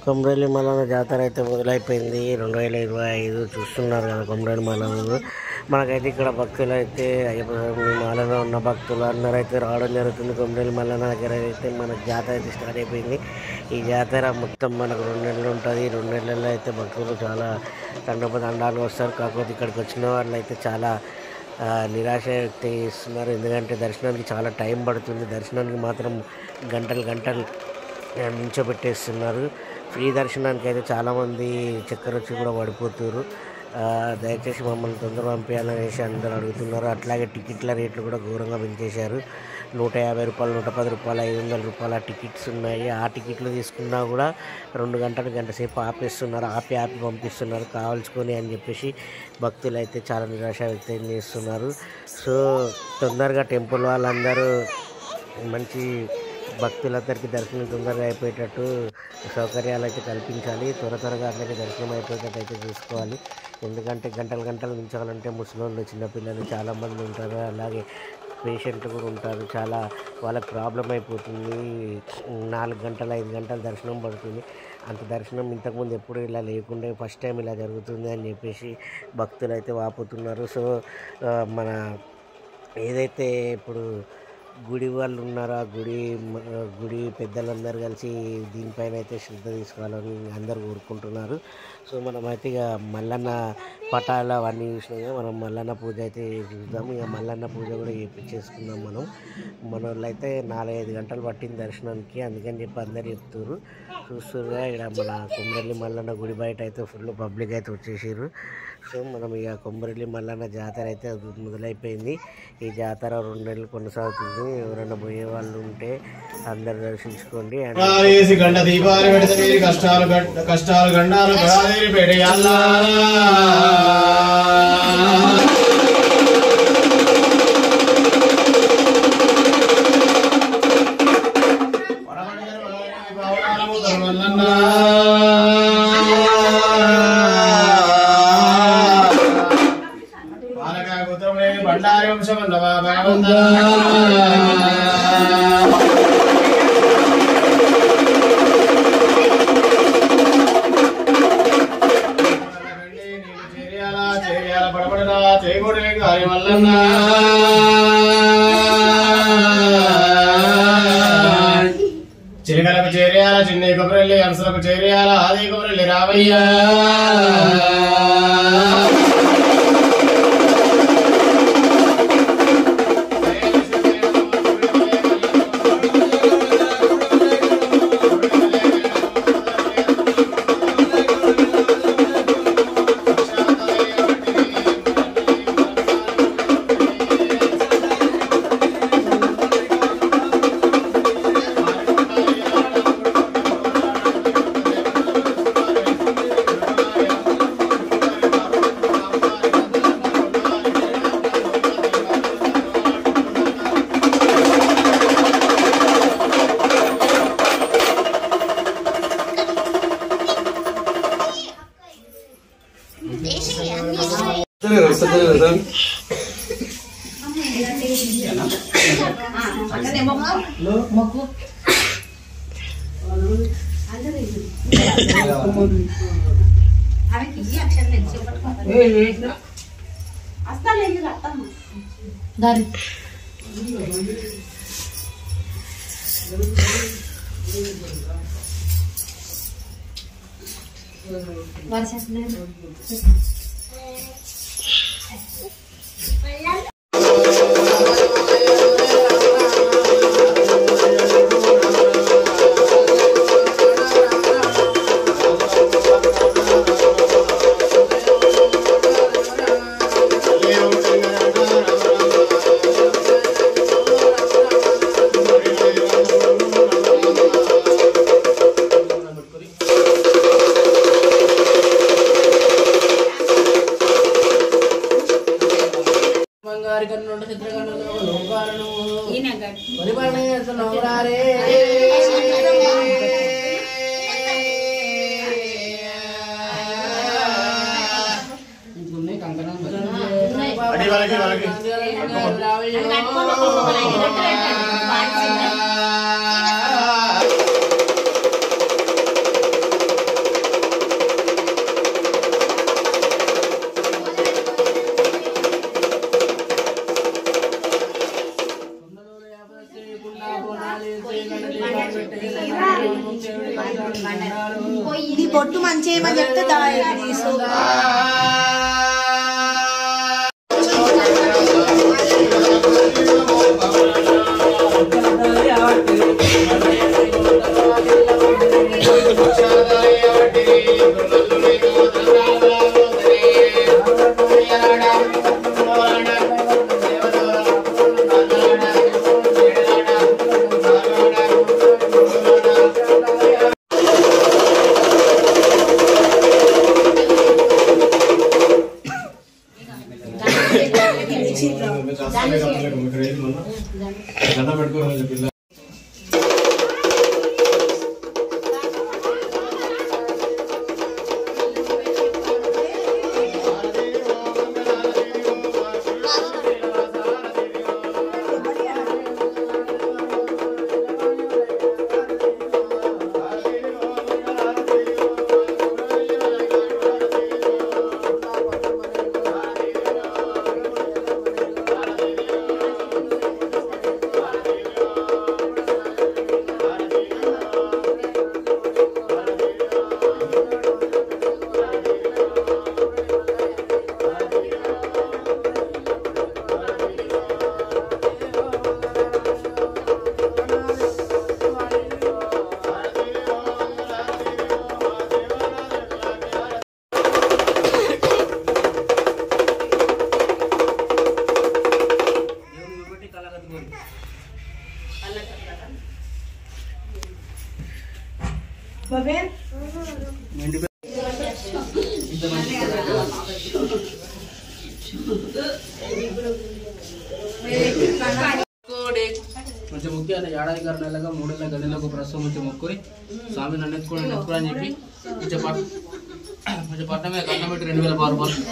కొమరవెల్లి మల్లన్న జాతర అయితే మొదలైపోయింది 2025 చూస్తున్నారు కదా. కొమరవెల్లి మల్లన్న మనకైతే ఇక్కడ భక్తులు అయితే మాలలో ఉన్న భక్తులు అందరూ అయితే రావడం జరుగుతుంది. కొమరవెల్లి మల్లన్న దగ్గర అయితే మనకు జాతర అయితే స్టార్ట్ అయిపోయింది. ఈ జాతర మొత్తం మనకు 2 నెలలు ఉంటుంది. 2 నెలల్లో అయితే భక్తులు చాలా తండాలు వస్తారు. కాకపోతే ఇక్కడికి వచ్చిన వాళ్ళు అయితే చాలా నిరాశ వ్యక్తం చేస్తున్నారు. ఎందుకంటే దర్శనానికి చాలా టైం పడుతుంది. దర్శనానికి మాత్రం గంటలు నించోబెట్టేస్తున్నారు. ఫ్రీ దర్శనానికి అయితే చాలామంది చక్కెర వచ్చి కూడా పడిపోతున్నారు. దయచేసి మమ్మల్ని తొందరగా పంపించాలనేసి అందరూ అడుగుతున్నారు. అట్లాగే టికెట్ల రేట్లు కూడా ఘోరంగా పెంచేశారు. 150 రూపాయలు, 110 రూపాయలు, 500 రూపాయల టికెట్స్ ఉన్నాయి. ఆ టికెట్లు తీసుకున్నా కూడా 2 గంటలు, గంట సేపు ఆపేస్తున్నారు. ఆపి పంపిస్తున్నారు కావాల్సుకొని అని చెప్పేసి భక్తులు అయితే చాలా నిరాశ వ్యక్తం చేస్తున్నారు. సో తొందరగా టెంపుల్ వాళ్ళందరూ మంచి భక్తులందరికీ దర్శనం తొందరగా అయిపోయేటట్టు సౌకర్యాలు అయితే కల్పించాలి. త్వరగా అందరికీ దర్శనం అయిపోయేటట్టు అయితే చూసుకోవాలి. ఎందుకంటే గంటలు నించాలంటే ముసలోళ్ళు, చిన్నపిల్లలు చాలామంది ఉంటారు. అలాగే పేషెంట్లు కూడా ఉంటారు. చాలా వాళ్ళకి ప్రాబ్లం అయిపోతుంది. 4 గంటలు 5 గంటల దర్శనం పడుతుంది. అంత దర్శనం ఇంతకుముందు ఎప్పుడు ఇలా లేకుండా ఫస్ట్ టైం ఇలా జరుగుతుంది అని చెప్పేసి భక్తులు అయితే వాపోతున్నారు. సో మన ఏదైతే ఇప్పుడు గుడి వాళ్ళు ఉన్నారో ఆ గుడి పెద్దలందరూ కలిసి దీనిపైన అయితే శ్రద్ధ తీసుకోవాలని అందరూ కోరుకుంటున్నారు. సో మనమైతే ఇక మల్లన్న పటాలు అవన్నీ చూసినాక మనం మల్లన్న పూజ అయితే చూద్దాము. ఇక మల్లన్న పూజ కూడా చేసుకుందాం. మన వాళ్ళు అయితే 4-5 గంటలు పట్టింది దర్శనానికి. అందుకని చెప్పి అందరు చెప్తున్నారు. చూస్తున్నా ఇక్కడ మన కొమరవెల్లి మల్లన్న గుడి బయట అయితే ఫుల్ పబ్లిక్ అయితే వచ్చేసారు. సో మనం ఇక కొమరవెల్లి మల్లన్న జాతర అయితే మొదలైపోయింది. ఈ జాతర 2 నెలలు కొనసాగుతుంది. ఎవరైనా పోయే వాళ్ళు ఉంటే అందరు దర్శించుకోండి. కష్టాలు గండాలు బండారి వంశమన్నవా పడబడరా చేయకూడదు గారి మల్లన్న చిలకలకు చేరేయాల చిన్ని కొబ్బరిల్లి అంశలకు చేరేయాల ఆది కొబ్బరిల్లి రావయ్యా నీ బొట్టు మంచి ఏమని చెప్తే తీసుకో. మంచి ముఖ్య ఏడాది గారు నెలగా 3 నెలల గదిలోకి ప్రస్తుతం వచ్చి మొక్కుని స్వామి నన్ను ఎత్తుకోవడం అని చెప్పి కొంచెం పట్టమే కన్నం పెట్టి 2000 రూపాయలు